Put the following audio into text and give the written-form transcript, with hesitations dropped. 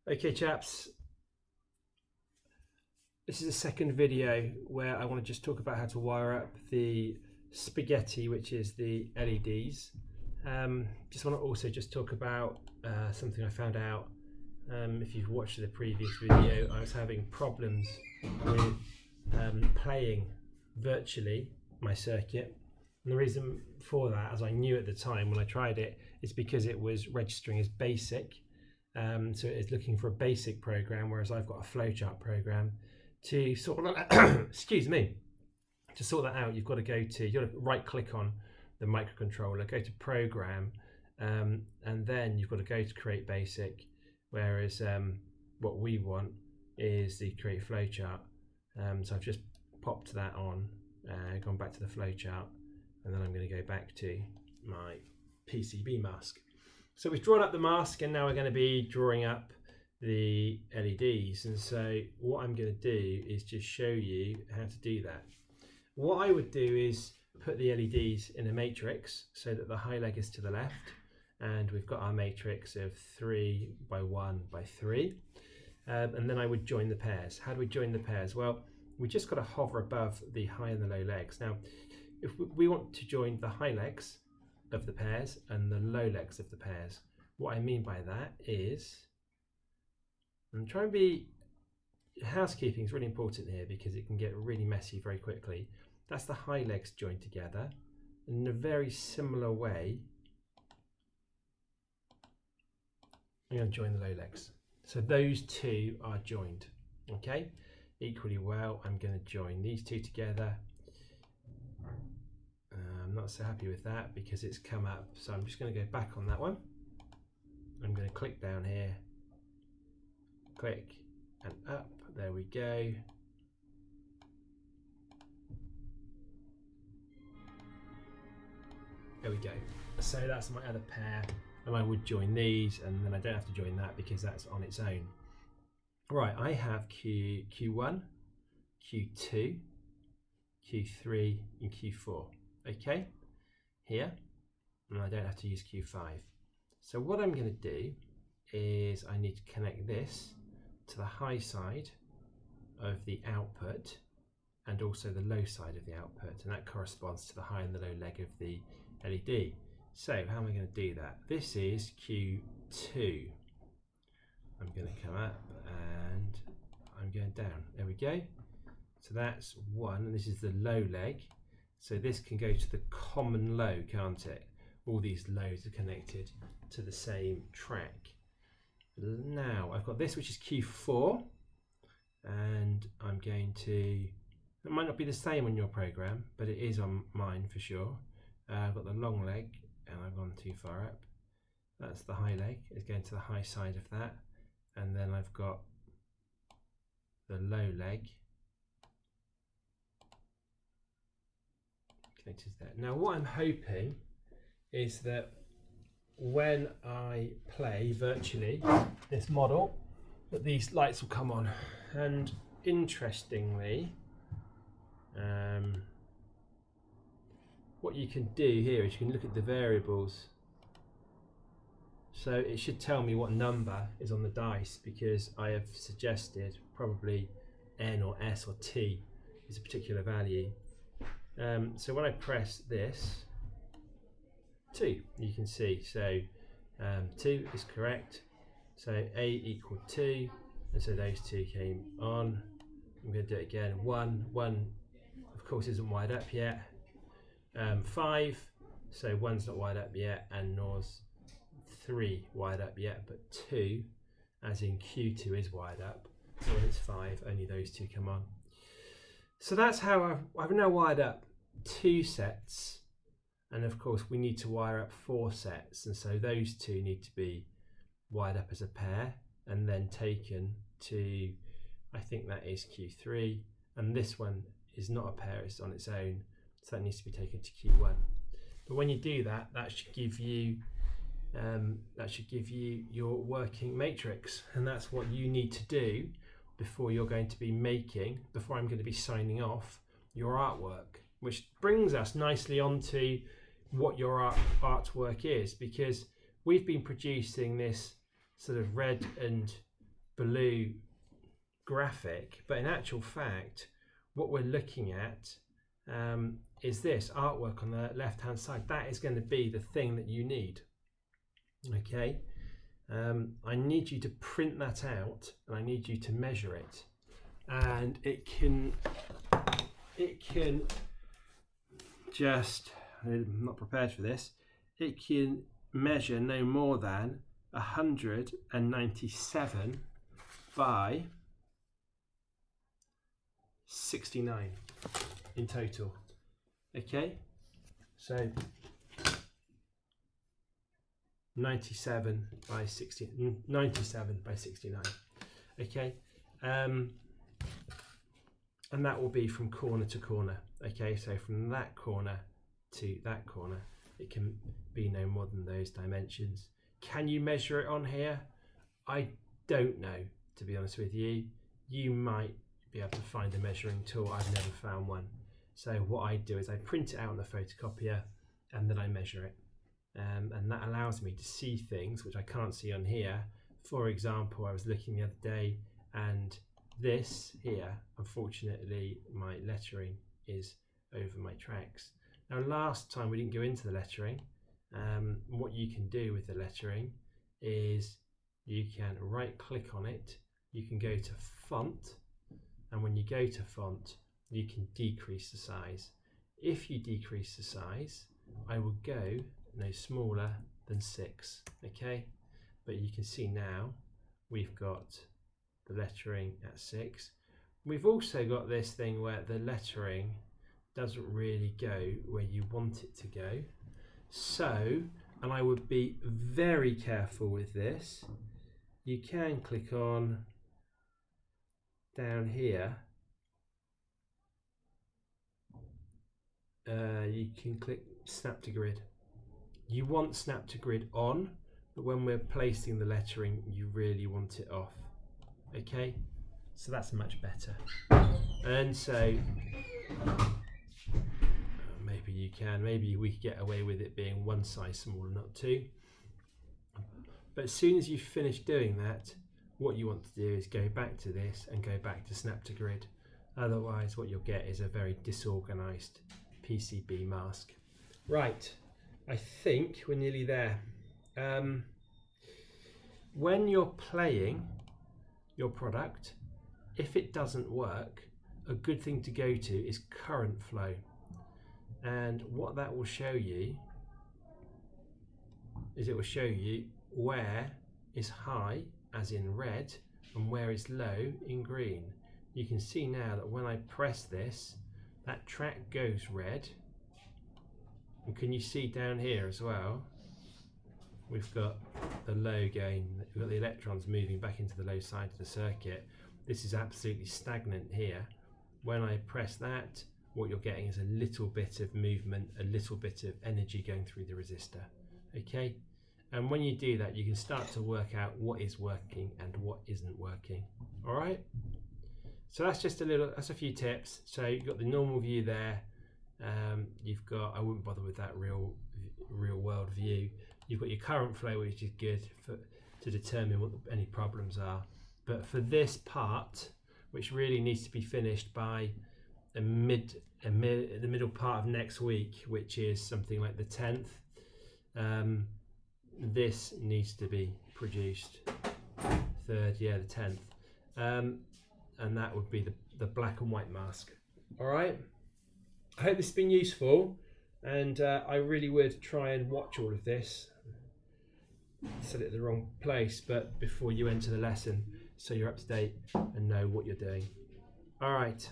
Okay chaps, this is the second video where I want to just talk about how to wire up the spaghetti, which is the LEDs. Just want to also just talk about something I found out. If you've watched the previous video, I was having problems with playing virtually my circuit. And the reason for that, as I knew at the time when I tried it, is because it was registering as basic. So it's looking for a basic program, whereas I've got a flowchart program. To sort of excuse me, to sort that out, you've got to right click on the microcontroller, go to program, and then you've got to go to create basic, whereas what we want is the create flowchart. So I've just popped that on, gone back to the flowchart, and then I'm going to go back to my PCB mask. So we've drawn up the mask, and now we're going to be drawing up the LEDs. And so what I'm going to do is just show you how to do that. What I would do is put the LEDs in a matrix so that the high leg is to the left, and we've got our matrix of 3 by 1 by 3, and then I would join the pairs. How do we join the pairs? Well, we just got to hover above the high and the low legs. Now if we want to join the high legs of the pairs and the low legs of the pairs, what I mean by that is, and try and be, housekeeping is really important here because it can get really messy very quickly. That's the high legs joined together. In a very similar way, I'm going to join the low legs. So those two are joined, okay? Equally well, I'm going to join these two together. I'm not so happy with that because it's come up, so I'm just going to go back on that one. I'm going to click down here, click and up, there we go. There we go. So that's my other pair, and I would join these, and then I don't have to join that because that's on its own. Right, I have Q1, Q2, Q3 and Q4, okay, here, and I don't have to use Q5. So what I'm going to do is I need to connect this to the high side of the output and also the low side of the output, and that corresponds to the high and the low leg of the LED. So how am I going to do that? This is Q2. I'm going to come up and I'm going down. There we go. So that's 1, and this is the low leg. So this can go to the common low, can't it? All these lows are connected to the same track. Now I've got this, which is Q4, and I'm going to, it might not be the same on your program, but it is on mine for sure. I've got the long leg, and I've gone too far up. That's the high leg, it's going to the high side of that, and then I've got the low leg connected there. Now what I'm hoping is that when I play virtually this model, that these lights will come on. And interestingly, what you can do here is you can look at the variables. So it should tell me what number is on the dice, because I have suggested probably N or S or T is a particular value. So when I press this, 2, you can see, so 2 is correct, so A equal 2, and so those two came on. I'm going to do it again. 1 of course isn't wired up yet. 5, so 1's not wired up yet, and nor's 3 wired up yet, but 2, as in Q2, is wired up. So when it's 5, only those two come on. So that's how I've now wired up 2 sets. And of course we need to wire up 4 sets, and so those two need to be wired up as a pair and then taken to, I think that is Q3, and this one is not a pair, it's on its own, so that needs to be taken to Q1. But when you do that, that should give you your working matrix, and that's what you need to do before you're going to be making, before I'm going to be signing off your artwork, which brings us nicely onto what your artwork is, because we've been producing this sort of red and blue graphic, but in actual fact what we're looking at is this artwork on the left hand side. That is going to be the thing that you need. Okay, I need you to print that out and I need you to measure it, and it can just, I'm not prepared for this, it can measure no more than 197 by 69 in total. Okay, so 97 by 69. Okay, and that will be from corner to corner. Okay, so from that corner to that corner, it can be no more than those dimensions. Can you measure it on here? I don't know, to be honest with you. You might be able to find a measuring tool. I've never found one. So what I do is I print it out on the photocopier and then I measure it. And that allows me to see things which I can't see on here. For example, I was looking the other day and this here, unfortunately, my lettering is over my tracks. Now, last time we didn't go into the lettering. What you can do with the lettering is you can right click on it, you can go to font, and when you go to font you can decrease the size. If you decrease the size, I will go no smaller than 6. Okay, but you can see now we've got the lettering at 6. We've also got this thing where the lettering doesn't really go where you want it to go. So, and I would be very careful with this, you can click on down here, you can click snap to grid. You want snap to grid on, but when we're placing the lettering you really want it off. Okay, so that's much better. And so maybe you can, maybe we could get away with it being one size smaller, not 2. But as soon as you finish doing that, what you want to do is go back to this and go back to snap to grid. Otherwise what you'll get is a very disorganized PCB mask. Right, I think we're nearly there. When you're playing your product, if it doesn't work, a good thing to go to is current flow. And what that will show you is it will show you where is high, as in red, and where is low in green. You can see now that when I press this, that track goes red. And can you see down here as well, we've got the low going, we've got the electrons moving back into the low side of the circuit. This is absolutely stagnant here. When I press that, what you're getting is a little bit of movement, a little bit of energy going through the resistor. Okay, and when you do that, you can start to work out what is working and what isn't working. All right, so that's just that's a few tips. So you've got the normal view there. You've got, I wouldn't bother with that real world view. You've got your current flow, which is good to determine what any problems are. But for this part, which really needs to be finished by the middle part of next week, which is something like the 10th, this needs to be produced the 10th, and that would be the black and white mask. All right, I hope this has been useful, and I really would try and watch all of this. Set it in the wrong place, but before you enter the lesson, so you're up to date and know what you're doing. All right.